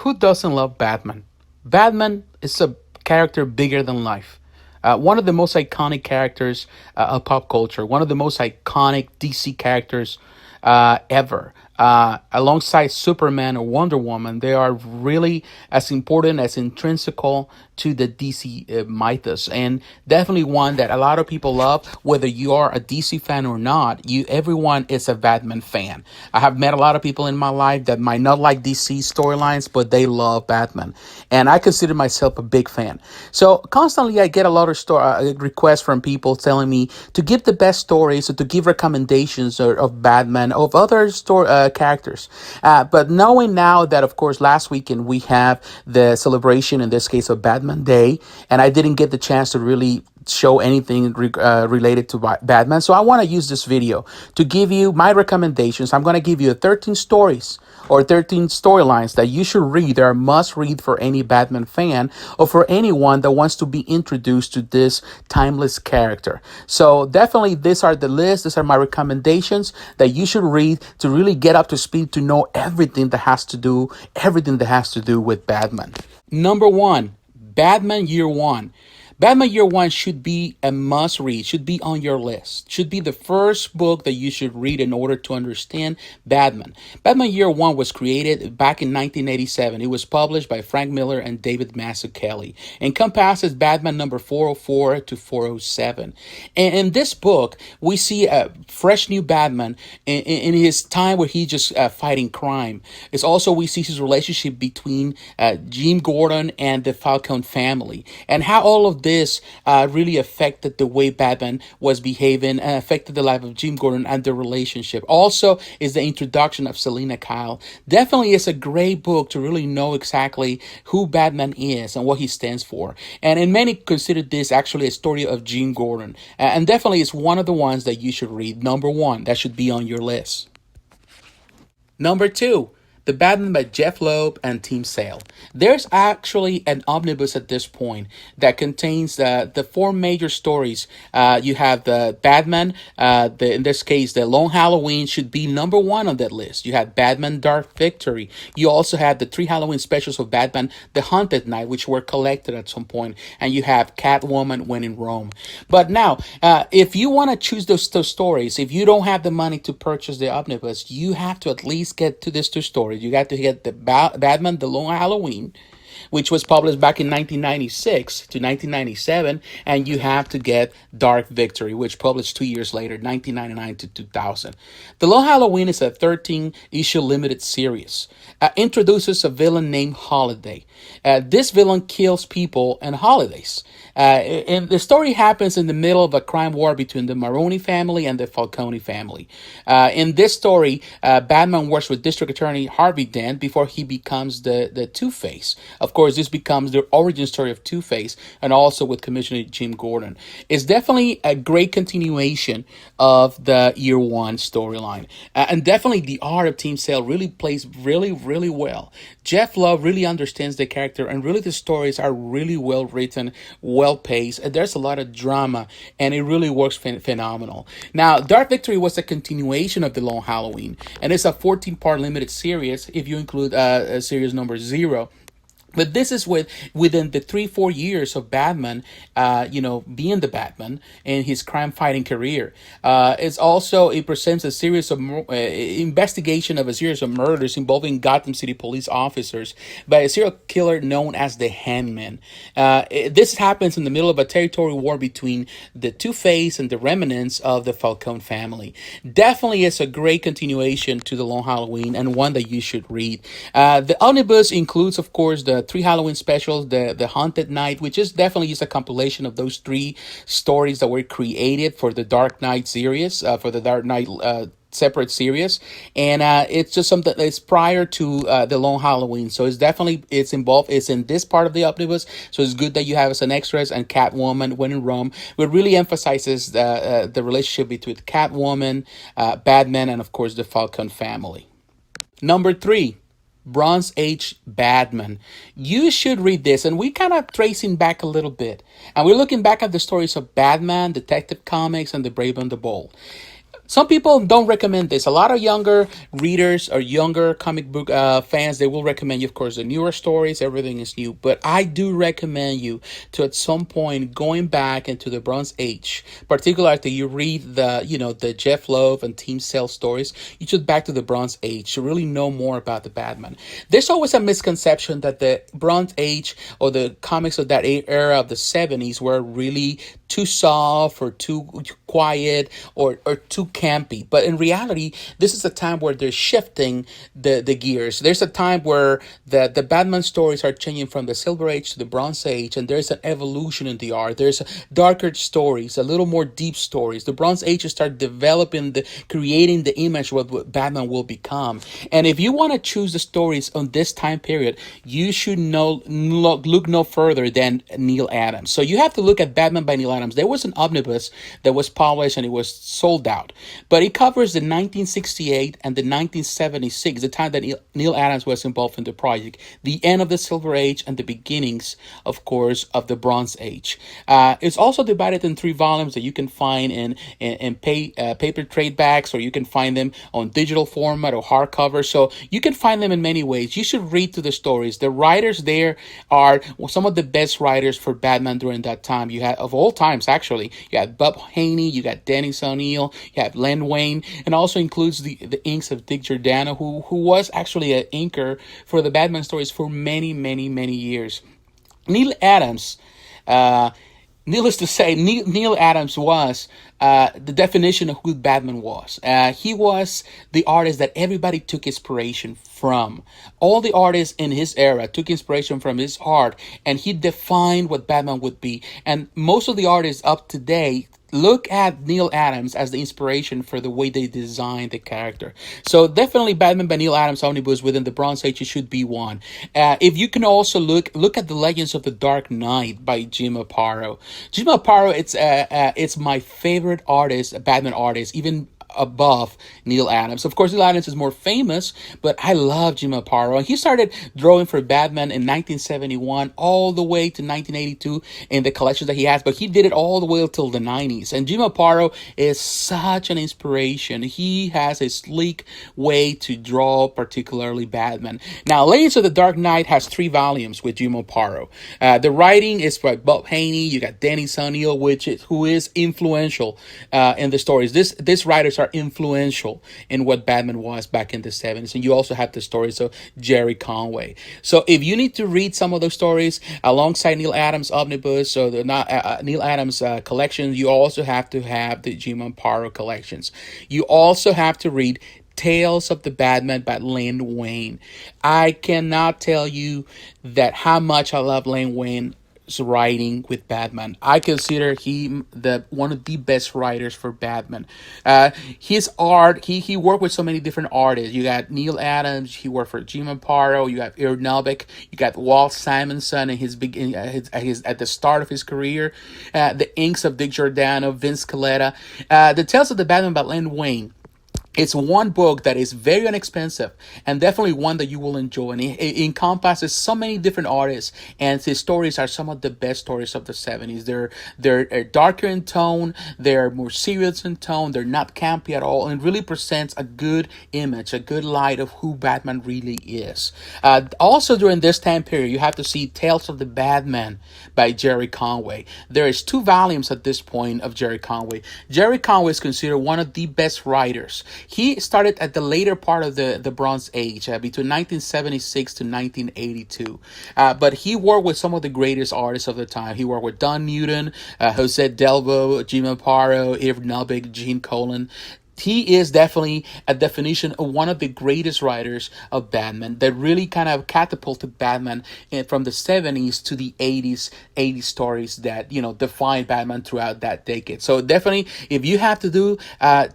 Who doesn't love Batman? Batman is a character bigger than life. One of the most iconic characters of pop culture, one of the most iconic DC characters ever. Alongside Superman or Wonder Woman, they are really as important as intrinsical to the DC mythos, and definitely one that a lot of people love. Whether you are a DC fan or not, everyone is a Batman fan. I have met a lot of people in my life that might not like DC storylines, but they love Batman, and I consider myself a big fan. So constantly, I get a lot of requests from people telling me to give the best stories or to give recommendations of Batman, of other characters. But knowing now that, of course, last weekend we have the celebration, in this case, of Batman Day, and I didn't get the chance to really show anything related to Batman. So I want to use this video to give you my recommendations. I'm going to give you 13 stories or 13 storylines that you should read. They're a must read for any Batman fan or for anyone that wants to be introduced to this timeless character. So definitely these are the list. These are my recommendations that you should read to really get up to speed, to know everything that has to do with Batman. Number one, Batman Year One. Batman Year One should be a must read, should be on your list, should be the first book that you should read in order to understand Batman. Batman Year One was created back in 1987. It was published by Frank Miller and David Mazzucchelli. Encompasses Batman number 404 to 407. And in this book, we see a fresh new Batman in his time where he's just fighting crime. It's also, we see his relationship between Jim Gordon and the Falcone family, and how all of this really affected the way Batman was behaving and affected the life of Jim Gordon and the relationship. Also is the introduction of Selina Kyle. Definitely is a great book to really know exactly who Batman is and what he stands for. And many consider this actually a story of Jim Gordon. And definitely is one of the ones that you should read. Number one, that should be on your list. Number two, The Batman by Jeff Loeb and Tim Sale. There's actually an omnibus at this point that contains the four major stories. You have the Batman, in this case, the Long Halloween should be number one on that list. You have Batman Dark Victory. You also have the 3 Halloween specials of Batman, The Haunted Night, which were collected at some point. And you have Catwoman When in Rome. But now, if you want to choose those stories, if you don't have the money to purchase the omnibus, you have to at least get to these two stories. You got to get the Batman, The Long Halloween, which was published back in 1996 to 1997, and you have to get Dark Victory, which published 2 years later, 1999 to 2000. The Long Halloween is a 13-issue limited series. Introduces a villain named Holiday. This villain kills people and holidays. And the story happens in the middle of a crime war between the Maroni family and the Falcone family. In this story, Batman works with District Attorney Harvey Dent before he becomes the Two-Face. Of course, this becomes the origin story of Two-Face, and also with Commissioner Jim Gordon. It's definitely a great continuation of the Year One storyline. And definitely the art of Tim Sale really plays really well. Jeff Love really understands the character, and really the stories are really well written, well paced. There's a lot of drama, and it really works phenomenal. Now, Dark Victory was a continuation of The Long Halloween, and it's a 14-part limited series if you include series number 0. But this is within the 3-4 years of Batman, being the Batman in his crime-fighting career. It presents a series of investigation of a series of murders involving Gotham City police officers by a serial killer known as the Handman. This happens in the middle of a territory war between the Two-Face and the remnants of the Falcone family. Definitely is a great continuation to The Long Halloween, and one that you should read. The omnibus includes, of course, the 3 Halloween specials, the Haunted Night, which is definitely just a compilation of those 3 stories that were created for the Dark Knight series, for the Dark Knight separate series, and it's just something that's prior to the Long Halloween. So it's involved. It's in this part of the omnibus, so it's good that you have as an extras. And Catwoman When in Rome, it really emphasizes the relationship between Catwoman, Batman, and of course the Falcone family. Number 3. Bronze Age Batman. You should read this, and we kind of tracing back a little bit, and we're looking back at the stories of Batman, Detective Comics, and The Brave and the Bold. Some people don't recommend this. A lot of younger readers or younger comic book fans, they will recommend you, of course, the newer stories. Everything is new, but I do recommend you to at some point going back into the Bronze Age, particularly after you read the Jeff Loeb and Team Cell stories. You should back to the Bronze Age to really know more about the Batman. There's always a misconception that the Bronze Age or the comics of that era of the 70s were really too soft or too quiet or too campy. But in reality, this is a time where they're shifting the gears. There's a time where the Batman stories are changing from the Silver Age to the Bronze Age, and there's an evolution in the art. There's darker stories, a little more deep stories. The Bronze Age start developing, creating the image of what Batman will become. And if you want to choose the stories on this time period, you should look no further than Neal Adams. So you have to look at Batman by Neal Adams. There was an omnibus that was published and it was sold out, but it covers the 1968 and the 1976, the time that Neal Adams was involved in the project, the end of the Silver Age and the beginnings, of course, of the Bronze Age. It's also divided in 3 volumes that you can find in paper trade backs, or you can find them on digital format or hardcover. So you can find them in many ways. You should read through the stories. The writers there are some of the best writers for Batman during that time. You had, of all times, actually, you had Bob Haney, you got Dennis O'Neil, you have Len Wein, and also includes the inks of Dick Giordano, who was actually an inker for the Batman stories for many, many, many years. Neal Adams, needless to say, Neal Adams was the definition of who Batman was. He was the artist that everybody took inspiration from. All the artists in his era took inspiration from his art, and he defined what Batman would be. And most of the artists up to date look at Neal Adams as the inspiration for the way they designed the character. So definitely Batman by Neal Adams omnibus within the Bronze Age should be one. If you can also look at the Legends of the Dark Knight by Jim Aparo. Jim Aparo, it's my favorite artist, Batman artist, even above Neal Adams. Of course, Neal Adams is more famous, but I love Jim Aparo. And he started drawing for Batman in 1971 all the way to 1982 in the collections that he has, but he did it all the way until the 90s. And Jim Aparo is such an inspiration. He has a sleek way to draw, particularly Batman. Now, Legends of the Dark Knight has 3 volumes with Jim Aparo. The writing is by Bob Haney. You got Dennis O'Neil, who is influential in the stories. These writers are influential in what Batman was back in the 70s. And you also have the stories of Gerry Conway. So if you need to read some of those stories alongside Neal Adams omnibus or the Neal Adams collection, you also have to have the Jim Aparo collections. You also have to read Tales of the Batman by Len Wein. I cannot tell you that how much I love Len Wein writing with Batman. I consider him one of the best writers for Batman. His art, he worked with so many different artists. You got Neal Adams, he worked for Jim Aparo, you have Ir Nelbeck, you got Walt Simonson and his at the start of his career, the inks of Dick Giordano, Vince Colletta, the Tales of the Batman by Len Wein. It's one book that is very inexpensive and definitely one that you will enjoy. And it encompasses so many different artists, and his stories are some of the best stories of the 70s. They're darker in tone, they're more serious in tone, they're not campy at all, and really presents a good image, a good light of who Batman really is. Also during this time period, you have to see Tales of the Batman by Gerry Conway. There is 2 volumes at this point of Gerry Conway. Gerry Conway is considered one of the best writers. He started at the later part of the Bronze Age, between 1976 to 1982. But he worked with some of the greatest artists of the time. He worked with Don Newton, Jose Delvo, Jim Aparo, Ir Nelbeck, Gene Colan. He is definitely a definition of one of the greatest writers of Batman that really kind of catapulted Batman from the 70s to the 80s stories that, defined Batman throughout that decade. So definitely, if you have to do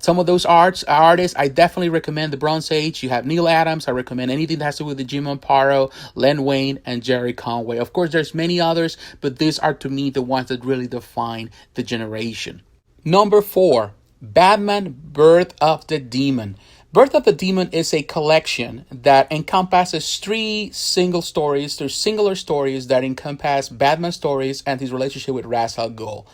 some of those artists, I definitely recommend the Bronze Age. You have Neal Adams. I recommend anything that has to do with the Jim Aparo, Len Wein, and Gerry Conway. Of course, there's many others, but these are to me the ones that really define the generation. Number 4. Batman, Birth of the Demon. Birth of the Demon is a collection that encompasses three single stories. There's singular stories that encompass Batman's stories and his relationship with Ra's al Ghul.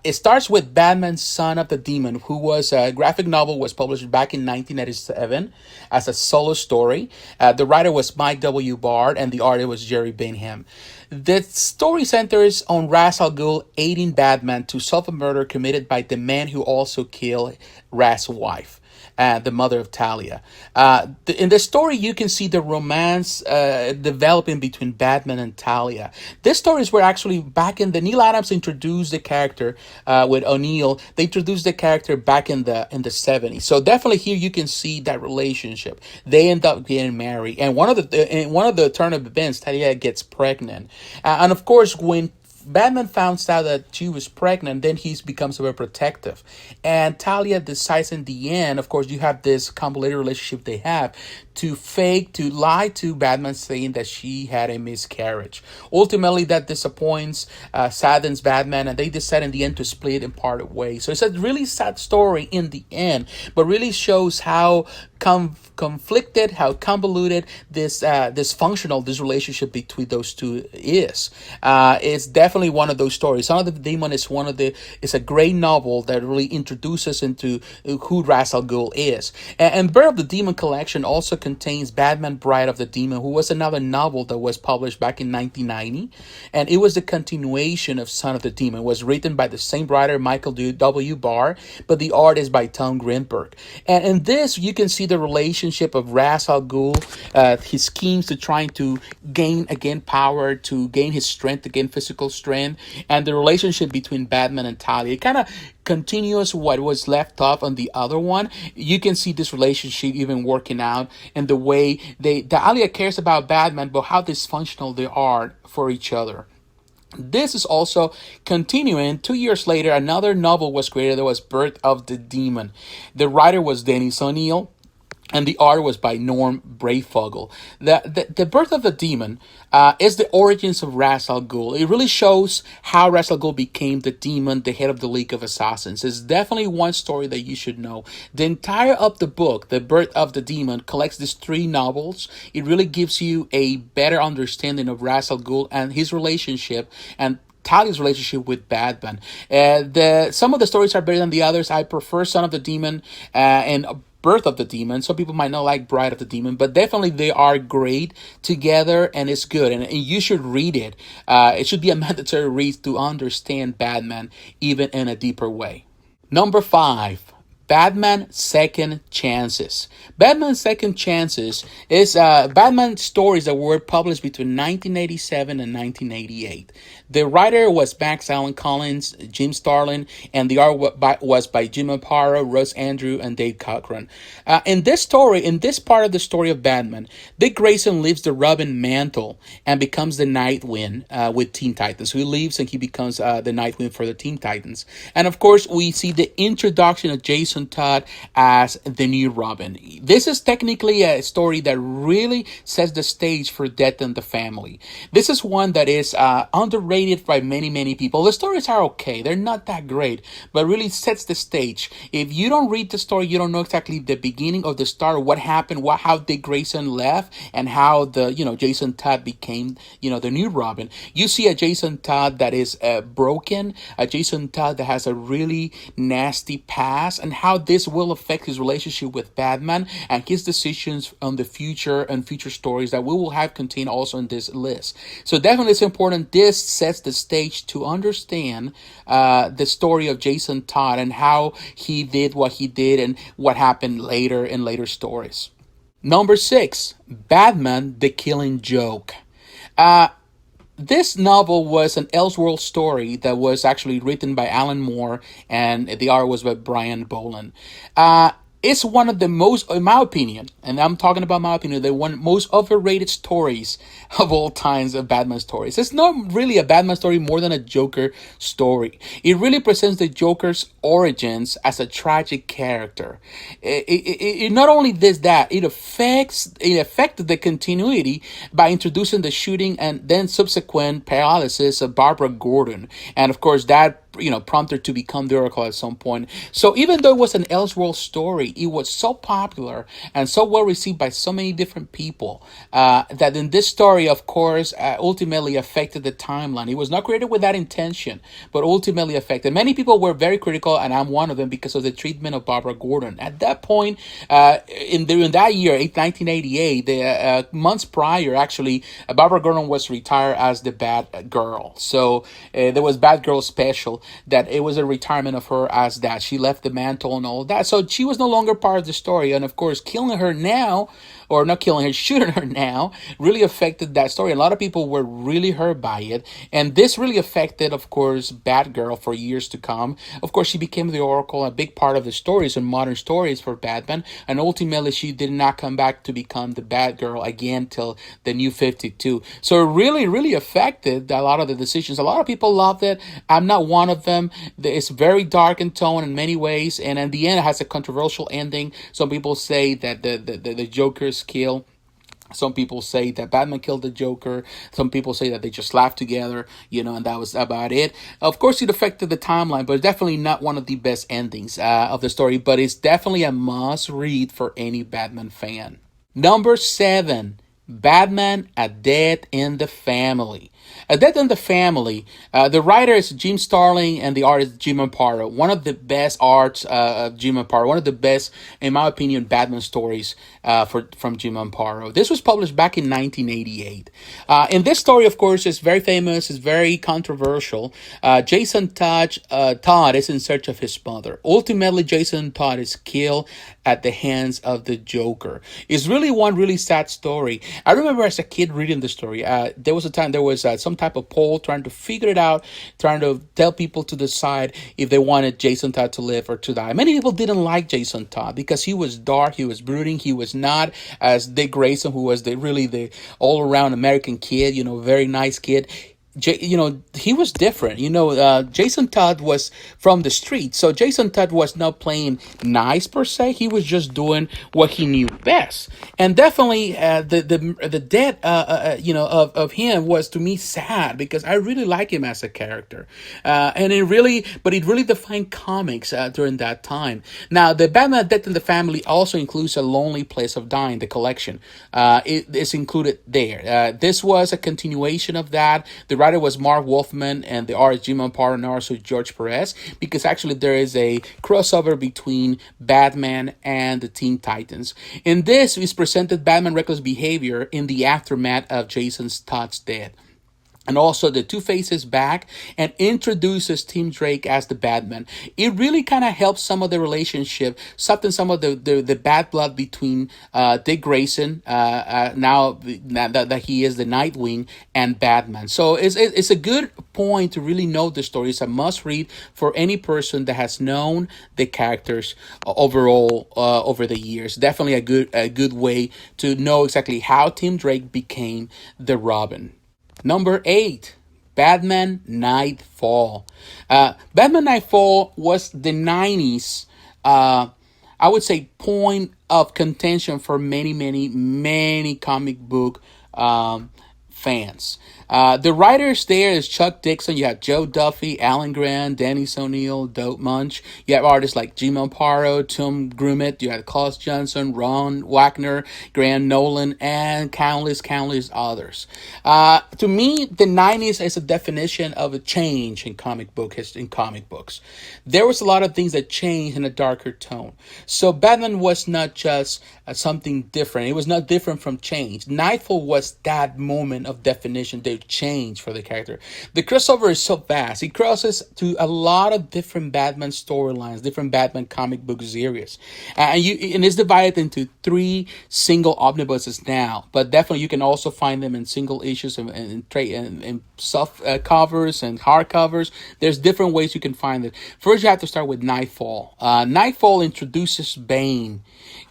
It starts with Batman, Son of the Demon, who was a graphic novel, was published back in 1997 as a solo story. The writer was Mike W. Bard, and the artist was Gerry. The story centers on Ra's al Ghul aiding Batman to solve a murder committed by the man who also killed Raz's wife, the mother of Talia. In the story, you can see the romance developing between Batman and Talia. These stories were actually back in the Neal Adams introduced the character with O'Neill. They introduced the character back in the 70s. So definitely here you can see that relationship. They end up getting married, and one of the turn of events, Talia gets pregnant, and of course when Batman finds out that she was pregnant, then he becomes very protective. And Talia decides in the end, of course, you have this complicated relationship they have, to lie to Batman, saying that she had a miscarriage. Ultimately, that disappoints, saddens Batman, and they decide in the end to split and part ways. So it's a really sad story in the end, but really shows how conflicted, how convoluted this dysfunctional this relationship between those two is. It's definitely one of those stories. Son of the Demon is a great novel that really introduces into who Ra's al Ghul is. And Birth of the Demon collection also contains Batman Bride of the Demon, who was another novel that was published back in 1990, and it was the continuation of Son of the Demon. It was written by the same writer, Michael W. Barr, but the art is by Tom Greenberg. And in this, you can see the relationship of Ra's al Ghul, his schemes to trying to gain again power, to gain his strength, to gain physical strength, and the relationship between Batman and Talia. It kind of continues what was left off on the other one. You can see this relationship even working out and the way Talia cares about Batman, but how dysfunctional they are for each other. This is also continuing. 2 years later, another novel was created that was Birth of the Demon. The writer was Dennis O'Neill, and the art was by Norm Breyfogle. The Birth of the Demon is the origins of Ra's al Ghul. It really shows how Ra's al Ghul became the demon, the head of the League of Assassins. It's definitely one story that you should know. The entire of the book, The Birth of the Demon, collects these three novels. It really gives you a better understanding of Ra's al Ghul and his relationship and Talia's relationship with Batman. Some of the stories are better than the others. I prefer Son of the Demon and Birth of the Demon. Some people might not like Bride of the Demon, but definitely they are great together, and it's good, and you should read it. It should be a mandatory read to understand Batman even in a deeper way. Number 5. Batman Second Chances. Batman Second Chances is Batman stories that were published between 1987 and 1988. The writer was Max Allan Collins, Jim Starlin, and the art was by Jim Aparo, Russ Andrew, and Dave Cochran. In this part of the story of Batman, Dick Grayson leaves the Robin mantle and becomes the Nightwing with Teen Titans. So he leaves and he becomes the Nightwing for the Teen Titans. And of course, we see the introduction of Jason Todd as the new Robin. This is technically a story that really sets the stage for Death in the Family. This is one that is underrated by many people. The stories are okay. They're not that great, but really sets the stage. If you don't read the story, you don't know exactly the beginning or the start, what happened, how Dick Grayson left, and how Jason Todd became, the new Robin. You see a Jason Todd that is broken, a Jason Todd that has a really nasty past, and how this will affect his relationship with Batman and his decisions on the future and future stories that we will have contained also in this list. So definitely it's important. This sets the stage to understand the story of Jason Todd and how he did what he did and what happened later in later stories. Number 6, Batman the Killing Joke. This novel was an Elseworld story that was actually written by Alan Moore, and the art was by Brian Boland. It's one of the most, in my opinion, and I'm talking about my opinion, the one most overrated stories of all times of Batman stories. It's not really a Batman story more than a Joker story. It really presents the Joker's origins as a tragic character. It not only does that, it affected the continuity by introducing the shooting and then subsequent paralysis of Barbara Gordon. And of course, that prompt her to become the Oracle at some point. So even though it was an Elseworld story, it was so popular and so well received by so many different people that in this story, of course, ultimately affected the timeline. It was not created with that intention, but ultimately affected. Many people were very critical, and I'm one of them, because of the treatment of Barbara Gordon. At that point, during that year, 1988, the months prior, actually, Barbara Gordon was retired as the Batgirl. So there was Batgirl Special, that it was a retirement of her as that. She left the mantle and all that. So she was no longer part of the story. And of course, killing her now, or not killing her, shooting her now, really affected that story. A lot of people were really hurt by it. And this really affected, of course, Batgirl for years to come. Of course, she became the Oracle, a big part of the stories and modern stories for Batman. And ultimately, she did not come back to become the Batgirl again till the new 52. So it really, really affected a lot of the decisions. A lot of people loved it. I'm not one of them. It's very dark in tone in many ways. And in the end, it has a controversial ending. Some people say that the Joker's kill. Some people say that Batman killed the Joker. Some people say that they just laughed together, and that was about it. Of course, it affected the timeline, but it's definitely not one of the best endings of the story. But it's definitely a must read for any Batman fan. Number 7, Batman: A Death in the Family. A Death in the Family. The writer is Jim Starlin and the artist Jim Aparo. One of the best arts of Jim Aparo. One of the best, in my opinion, Batman stories from Jim Aparo. This was published back in 1988. And this story, of course, is very famous. Is very controversial. Jason Todd is in search of his mother. Ultimately, Jason Todd is killed at the hands of the Joker. It's really one really sad story. I remember as a kid reading the story. There was a time there was some type of poll trying to figure it out, trying to tell people to decide if they wanted Jason Todd to live or to die. Many people didn't like Jason Todd because he was dark, he was brooding, he was not as Dick Grayson, who was the all-around American kid, very nice kid. He was different. Jason Todd was from the street, so Jason Todd was not playing nice per se. He was just doing what he knew best, and definitely the death, of him was to me sad because I really like him as a character, and it really defined comics during that time. Now, the Batman Death in the Family also includes A Lonely Place of Dying, the collection. It is included there. This was a continuation of that. The writer was Mark Wolfman and the artist Jim Aparo and also George Perez, because actually there is a crossover between Batman and the Teen Titans. In this is presented Batman reckless behavior in the aftermath of Jason Todd's death. And also the Two-Face is back and introduces Tim Drake as the Batman. It really kind of helps some of the relationship, soften some of the bad blood between Dick Grayson, now that he is the Nightwing, and Batman. So it's a good point to really know the story. It's a must read for any person that has known the characters overall over the years. Definitely a good way to know exactly how Tim Drake became the Robin. Number 8, Batman Knightfall. Batman Knightfall was the 90s, I would say, point of contention for many, many, many comic book fans. The writers there is Chuck Dixon. You have Joe Duffy, Alan Grant, Dennis O'Neil, Dope Munch. You have artists like Jim Aparo, Tom Grummett. You have Klaus Johnson, Ron Wagner, Grant Nolan, and countless others. To me, the 90s is a definition of a change in comic books. There was a lot of things that changed in a darker tone. So Batman was not just something different. It was not different from change. Knightfall was that moment of definition, the change for the character. The crossover is so vast. It crosses to a lot of different Batman storylines, different Batman comic book series. And it's divided into 3 single omnibuses now, but definitely you can also find them in single issues and soft covers and hardcovers. There's different ways you can find it. First, you have to start with Knightfall. Knightfall introduces Bane,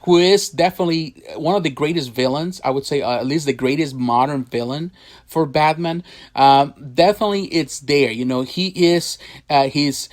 who is definitely one of the greatest villains. I would say at least the greatest modern villain for Batman. Definitely it's there. He is his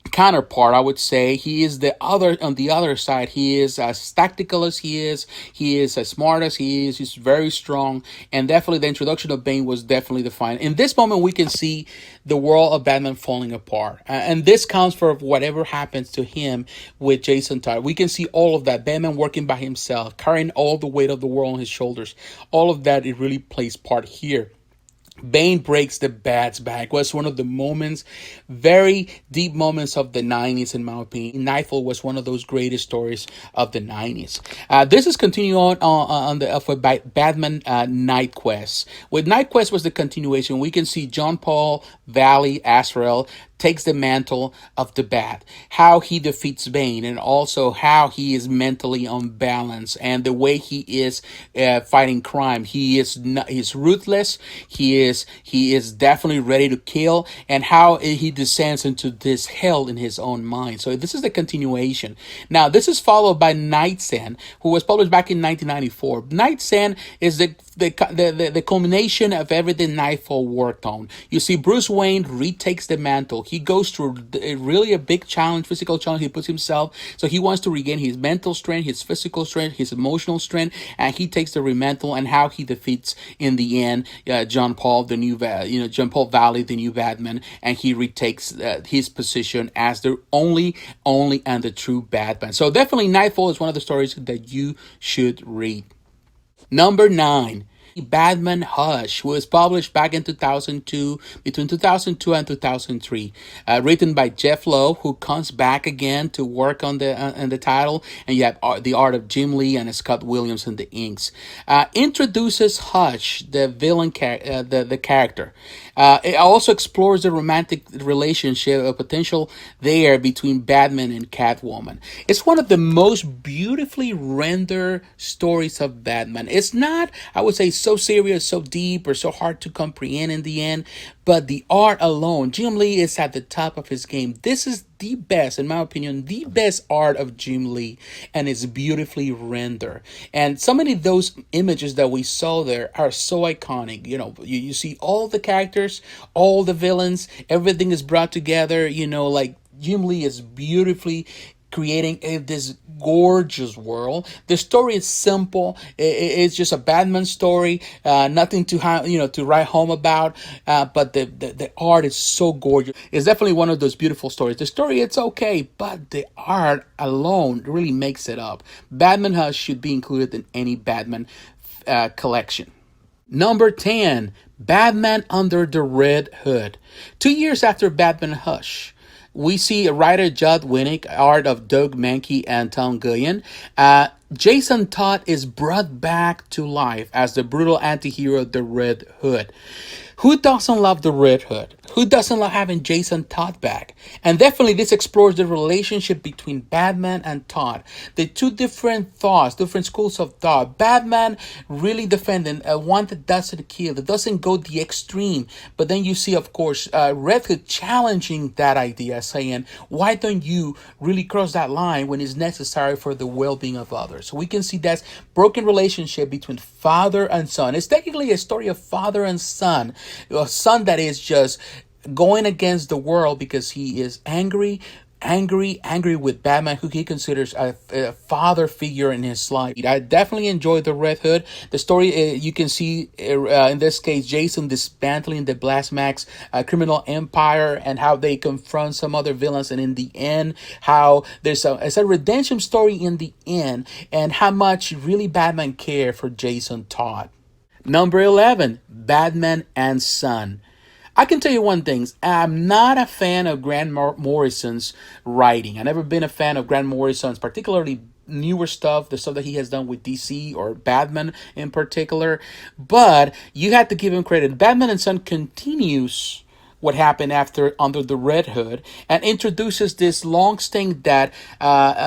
counterpart, I would say. He is the other on the other side. He is as tactical as he is. He is as smart as he is. He's very strong, and definitely the introduction of Bane was definitely defined. In this moment, we can see the world of Batman falling apart, and this counts for whatever happens to him with Jason Todd. We can see all of that. Batman working by himself, carrying all the weight of the world on his shoulders. All of that, it really plays part here. Bane breaks the Bat's back was one of the moments, very deep moments of the 90s, in my opinion. Knightfall was one of those greatest stories of the 90s. This is continuing on the for Batman Knightquest. With Knightquest was the continuation. We can see John Paul Valley Azrael takes the mantle of the Bat, how he defeats Bane, and also how he is mentally unbalanced, and the way he is fighting crime. He's ruthless. He is definitely ready to kill, and how he descends into this hell in his own mind. So this is the continuation. Now this is followed by Night's End, who was published back in 1994. Night's End is the culmination of everything Knightfall worked on. You see, Bruce Wayne retakes the mantle. He goes through really a big challenge, physical challenge he puts himself. So he wants to regain his mental strength, his physical strength, his emotional strength, and he takes the remantle, and how he defeats in the end John Paul, John Paul Valley, the new Batman, and he retakes his position as the only and the true Batman. So definitely, Knightfall is one of the stories that you should read. Number 9, Batman Hush, was published back in 2002, between 2002 and 2003, written by Jeff Loeb, who comes back again to work on the title, and you have the art of Jim Lee and Scott Williams in the inks. Introduces Hush, the villain, the character. It also explores the romantic relationship, a potential there between Batman and Catwoman. It's one of the most beautifully rendered stories of Batman. It's not, I would say, so serious, so deep, or so hard to comprehend in the end, but the art alone, Jim Lee is at the top of his game. This is the best, in my opinion, the best art of Jim Lee, and it's beautifully rendered. And so many of those images that we saw there are so iconic. You see all the characters, all the villains, everything is brought together. Like Jim Lee is beautifully creating this gorgeous world. The story is simple. It's just a Batman story, nothing to write home about. But the art is so gorgeous. It's definitely one of those beautiful stories. The story, it's okay, but the art alone really makes it up. Batman Hush should be included in any Batman collection. Number 10, Batman Under the Red Hood. 2 years after Batman Hush, we see writer Judd Winnick, art of Doug Mahnke and Tom Gillian. Jason Todd is brought back to life as the brutal anti-hero, the Red Hood. Who doesn't love the Red Hood? Who doesn't love having Jason Todd back? And definitely this explores the relationship between Batman and Todd. The two different thoughts, different schools of thought. Batman really defending one that doesn't kill, that doesn't go the extreme. But then you see, of course, Red Hood challenging that idea, saying, why don't you really cross that line when it's necessary for the well-being of others? So we can see that broken relationship between father and son. It's technically a story of father and son. A son that is just going against the world because he is angry with Batman, who he considers a father figure in his life. I definitely enjoyed the Red Hood. The story, you can see in this case, Jason dismantling the Blast Max criminal empire, and how they confront some other villains, and in the end, how it's a redemption story in the end, and how much really Batman cared for Jason Todd. Number 11, Batman and Son. I can tell you one thing. I'm not a fan of Grant Morrison's writing. I've never been a fan of Grant Morrison's, particularly newer stuff, the stuff that he has done with DC or Batman in particular. But you have to give him credit. Batman and Son continues what happened after Under the Red Hood, and introduces this long stint that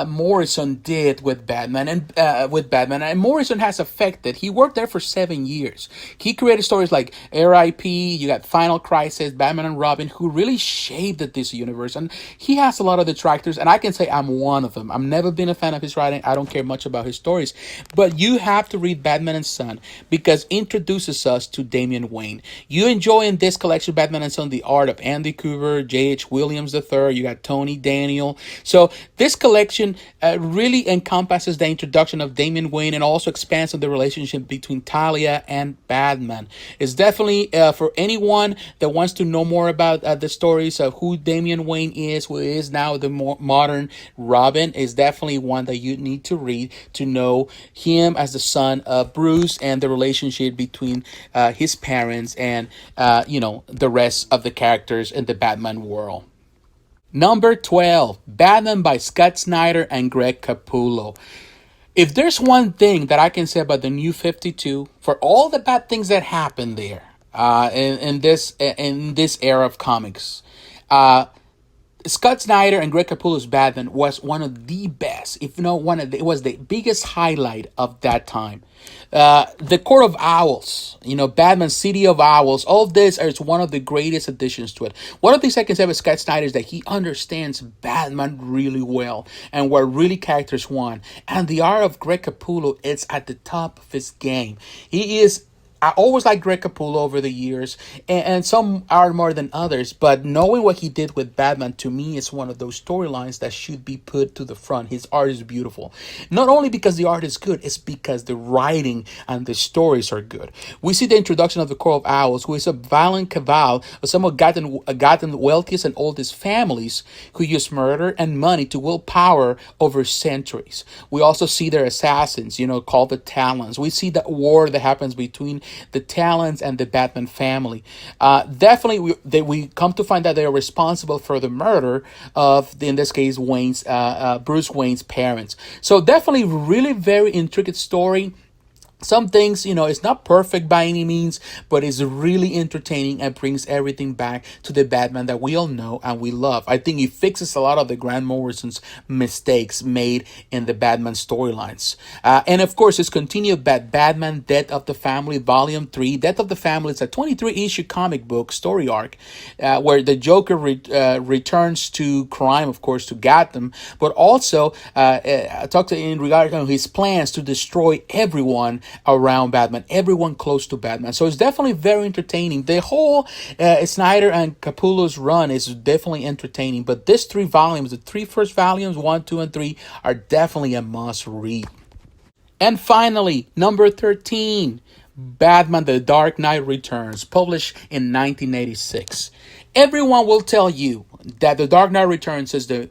Morrison did with Batman, and Morrison has affected. He worked there for 7 years. He created stories like R.I.P. You got Final Crisis, Batman and Robin, who really shaped this universe. And he has a lot of detractors, and I can say I'm one of them. I've never been a fan of his writing. I don't care much about his stories, but you have to read Batman and Son because it introduces us to Damian Wayne. You enjoy in this collection, Batman and Son, the art of Andy Cooper, J.H. Williams III. You got Tony Daniel. So this collection really encompasses the introduction of Damian Wayne and also expands on the relationship between Talia and Batman. It's definitely for anyone that wants to know more about the stories of who Damian Wayne is, who is now the more modern Robin, is definitely one that you need to read to know him as the son of Bruce and the relationship between his parents and the rest of the characters in the Batman world. Number 12, Batman by Scott Snyder and Greg Capullo. If there's one thing that I can say about the New 52, for all the bad things that happened there in this era of comics, uh, Scott Snyder and Greg Capullo's Batman was one of the best, if not it was the biggest highlight of that time. The Court of Owls, Batman City of Owls, all of this is one of the greatest additions to it. One of the things I can say about Scott Snyder is that he understands Batman really well and what really characters want. And the art of Greg Capullo is at the top of his game. I always liked Greg Capullo over the years, and some are more than others. But knowing what he did with Batman, to me, is one of those storylines that should be put to the front. His art is beautiful. Not only because the art is good, it's because the writing and the stories are good. We see the introduction of the Court of Owls, who is a violent cabal of some of Gotham's wealthiest and oldest families who use murder and money to wield power over centuries. We also see their assassins, called the Talons. We see that war that happens between the Talons and the Batman family. Definitely, we come to find that they are responsible for the murder of, in this case, Bruce Wayne's parents. So definitely, really very intricate story. Some things, it's not perfect by any means, but it's really entertaining and brings everything back to the Batman that we all know and we love. I think it fixes a lot of the Grant Morrison's mistakes made in the Batman storylines. And of course, it's continued Batman Death of the Family Volume 3. Death of the Family is a 23-issue comic book story arc where the Joker returns to crime, of course, to Gotham, but also talks in regard to his plans to destroy everyone around Batman, everyone close to Batman. So it's definitely very entertaining. The whole Snyder and Capullo's run is definitely entertaining, but these 3 volumes, the 3 first volumes, 1, 2, and 3, are definitely a must read. And finally, number 13, Batman The Dark Knight Returns, published in 1986. Everyone will tell you that The Dark Knight Returns is the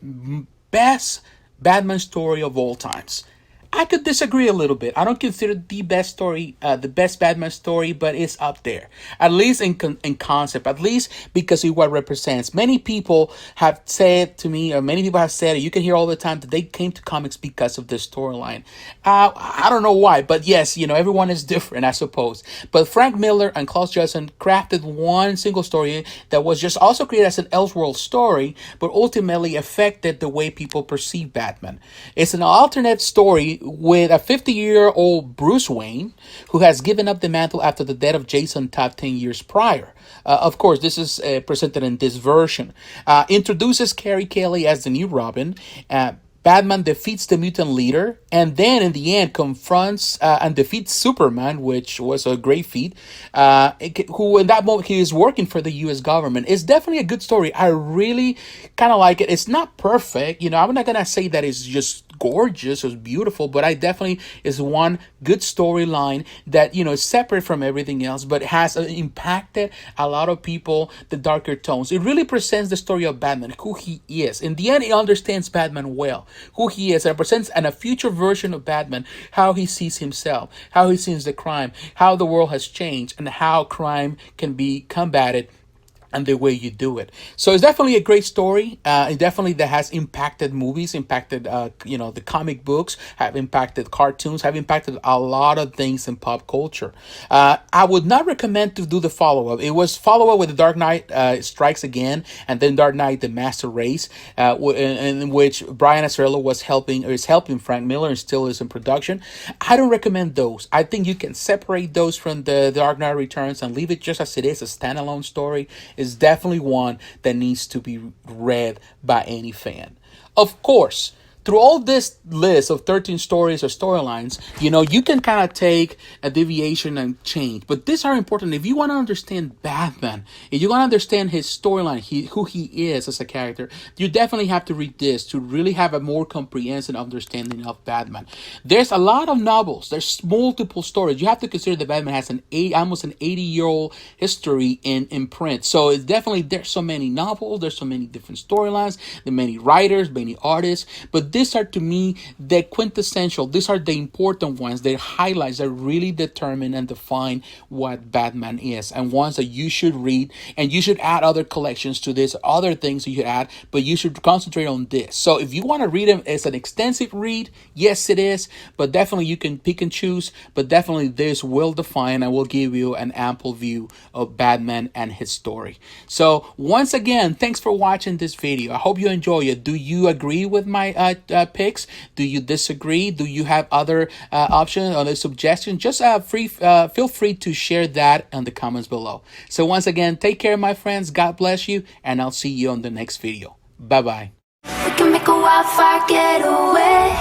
best Batman story of all times. I could disagree a little bit. I don't consider the best story, the best Batman story, but it's up there. At least in concept, at least because of what it represents. Many people have said to me, or many people have said, you can hear all the time, that they came to comics because of this storyline. I don't know why, but yes, everyone is different, I suppose. But Frank Miller and Klaus Johnson crafted one single story that was just also created as an Elseworld story, but ultimately affected the way people perceive Batman. It's an alternate story with a 50-year-old Bruce Wayne who has given up the mantle after the death of Jason Todd 10 years prior. Of course, this is presented in this version. Introduces Carrie Kelly as the new Robin. Batman defeats the mutant leader and then in the end confronts and defeats Superman, which was a great feat, who in that moment he is working for the US government. It's definitely a good story. I really kind of like it. It's not perfect. I'm not going to say that it's just gorgeous or beautiful, but I definitely is one good storyline that is separate from everything else, but has impacted a lot of people. The darker tones, it really presents the story of Batman, who he is. In the end, it understands Batman well, who he is, and presents a future version of Batman, how he sees himself, how he sees the crime, how the world has changed, and how crime can be combated and the way you do it. So it's definitely a great story. It definitely that has impacted movies, impacted the comic books, have impacted cartoons, have impacted a lot of things in pop culture. I would not recommend to do the follow-up. It was follow-up with The Dark Knight Strikes Again, and then Dark Knight The Master Race, in which Brian Azzarello is helping Frank Miller and still is in production. I don't recommend those. I think you can separate those from the Dark Knight Returns and leave it just as it is, a standalone story. Is definitely one that needs to be read by any fan. Of course, through all this list of 13 stories or storylines, you can kind of take a deviation and change. But these are important. If you want to understand Batman, if you want to understand his storyline, who he is as a character, you definitely have to read this to really have a more comprehensive understanding of Batman. There's a lot of novels. There's multiple stories. You have to consider that Batman has almost an 80-year-old history in print. So it's definitely, there's so many novels. There's so many different storylines. There are many writers, many artists. But these are, to me, the quintessential. These are the important ones. They're highlights that really determine and define what Batman is, and ones that you should read. And you should add other collections to this, other things you should add, but you should concentrate on this. So if you want to read them as an extensive read, yes, it is. But definitely you can pick and choose. But definitely this will define and will give you an ample view of Batman and his story. So once again, thanks for watching this video. I hope you enjoy it. Do you agree with my picks? Do you disagree? Do you have other options or suggestions? Just feel free to share that in the comments below. So once again, take care, my friends. God bless you, and I'll see you on the next video. Bye bye. We can make a wildfire getaway.